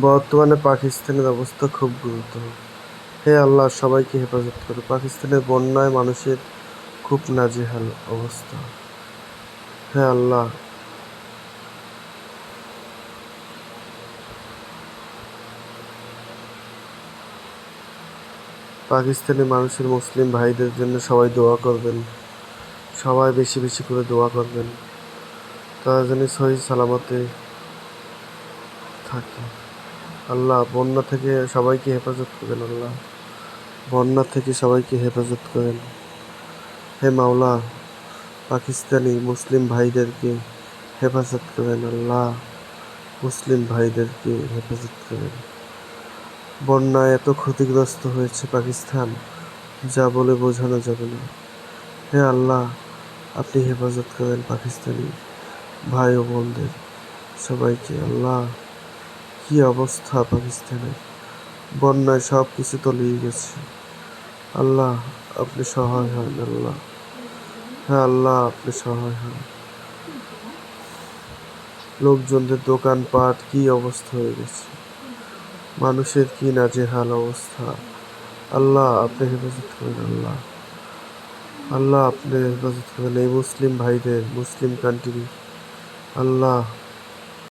বর্তমানে পাকিস্তানের অবস্থা খুব গুরুতর। হে আল্লাহ, সবাইকে হেফাজত করো। পাকিস্তানের বন্যায় মানুষের খুব নাজেহাল অবস্থা। হে আল্লাহ, পাকিস্তানি মানুষের মুসলিম ভাইদের জন্য সবাই দোয়া করবেন। সবাই বেশি বেশি করে দোয়া করবেন, তারা যেন সহি সালামতে থাকে। আল্লাহ, বন্যা থেকে সবাইকে হেফাজত করেন। আল্লাহ, বন্যা থেকে সবাইকে হেফাজত করেন। হে মাওলা, পাকিস্তানি মুসলিম ভাইদেরকে হেফাজত করেন। আল্লাহ, মুসলিম ভাইদেরকে হেফাজত করেন। বন্যায় এত ক্ষতিগ্রস্ত হয়েছে পাকিস্তান, যা বলে বোঝানো যাবে না। হে আল্লাহ, আপনি হেফাজত করেন পাকিস্তানি ভাই ও বোনদের সবাইকে। আল্লাহ, কি অবস্থা পাকিস্তানের! বন্যায় সব কিছু তলিয়ে গেছে। আল্লাহ, আপনি সহায় হন। আল্লাহ, হ্যাঁ আল্লাহ, আপনি সহায় হন। লোকজনদের দোকানপাট কি অবস্থা হয়ে গেছে, মানুষের কি নাজেহাল অবস্থা। আল্লাহ, আপনি হেফাজত করেন। আল্লাহ, আল্লাহ, আপনি হেফাজত করেন এই মুসলিম ভাইদের, মুসলিম কান্ট্রি। আল্লাহ,